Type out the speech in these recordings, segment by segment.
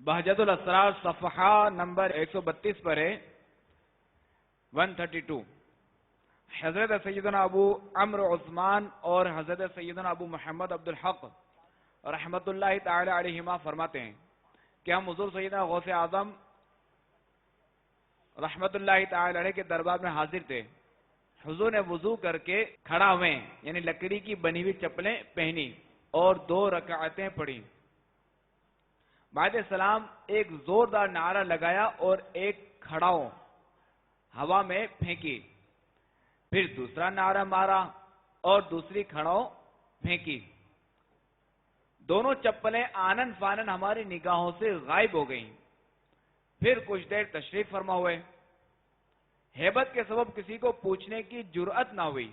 بہجت الاسرار صفحہ نمبر 132 پر ہے 132. حضرت سیدنا ابو عمرو عثمان اور حضرت سیدنا ابو محمد عبد الحق رحمت اللہ تعالی علیہما فرماتے ہیں کہ ہم حضور سیدنا غوث اعظم رحمت اللہ تعالی علیہ کے دربار میں حاضر تھے. حضور نے وضو کر کے کھڑا ہوئے یعنی لکڑی کی بنی ہوئی چپلیں پہنی اور 2 رکعتیں پڑھی. بعد السلام ایک زوردار نعرہ لگایا اور ایک کھڑاؤں ہوا میں پھینکی. پھر دوسرا نعرہ مارا اور دوسری کھڑاؤں پھینکی. دونوں چپلیں آنن فانن ہماری نگاہوں سے غائب ہو گئیں. پھر کچھ دیر تشریف فرما ہوئے. ہیبت کے سبب کسی کو پوچھنے کی جرأت نہ ہوئی.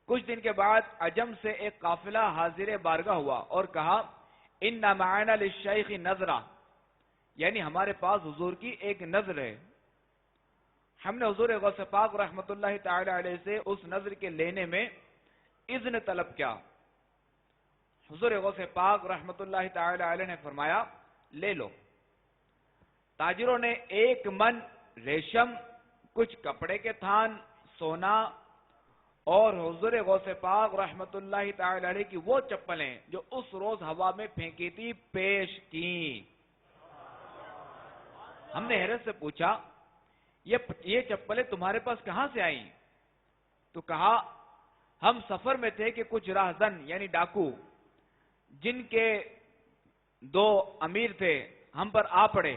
کچھ دن کے بعد عجم سے ایک قافلہ حاضر بارگاہ ہوا اور کہا ان معنا للشیخ نظرہ، یعنی ہمارے پاس حضور کی ایک نظر ہے. ہم نے حضور غوث پاک رحمت اللہ تعالی علیہ سے اس نظر کے لینے میں اذن طلب کیا. حضور غوث پاک رحمت اللہ تعالی علیہ نے فرمایا لے لو. تاجروں نے 1 من ریشم، کچھ کپڑے کے تھان، سونا اور حضور غوث پاک رحمت اللہ تعالی علیہ کی وہ چپلیں جو اس روز ہوا میں پھینکی تھی پیش کی. ہم نے حیرت سے پوچھا یہ چپلیں تمہارے پاس کہاں سے آئیں؟ تو کہا ہم سفر میں تھے کہ کچھ راہزن یعنی ڈاکو جن کے 2 امیر تھے ہم پر آ پڑے،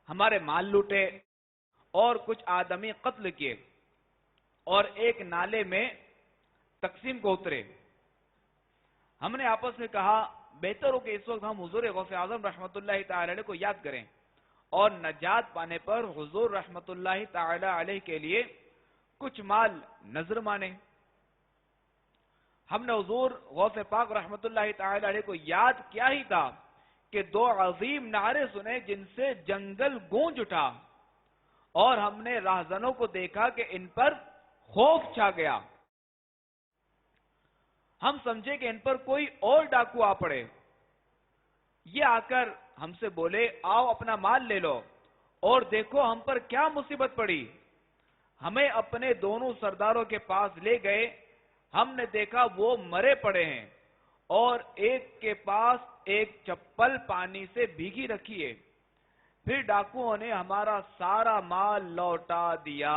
ہمارے مال لوٹے اور کچھ آدمی قتل کیے اور ایک نالے میں تقسیم کو اترے. ہم نے آپس میں کہا بہتر ہو کہ اس وقت ہم حضور غوث اعظم رحمت اللہ تعالی علیہ کو یاد کریں اور نجات پانے پر حضور رحمت اللہ تعالی علیہ کے لیے کچھ مال نظر مانے. ہم نے حضور غوث پاک رحمت اللہ تعالی علیہ کو یاد کیا ہی تھا کہ 2 عظیم نعرے سنے جن سے جنگل گونج اٹھا اور ہم نے راہزنوں کو دیکھا کہ ان پر خوف چھا گیا. ہم سمجھے کہ ان پر کوئی اور ڈاکو آ پڑے. یہ آ کر ہم سے بولے آؤ اپنا مال لے لو اور دیکھو ہم پر کیا مصیبت پڑی. ہمیں اپنے دونوں سرداروں کے پاس لے گئے. ہم نے دیکھا وہ مرے پڑے ہیں اور ایک کے پاس ایک چپل پانی سے بھیگی رکھی ہے. پھر ڈاکوؤں نے ہمارا سارا مال لوٹا دیا.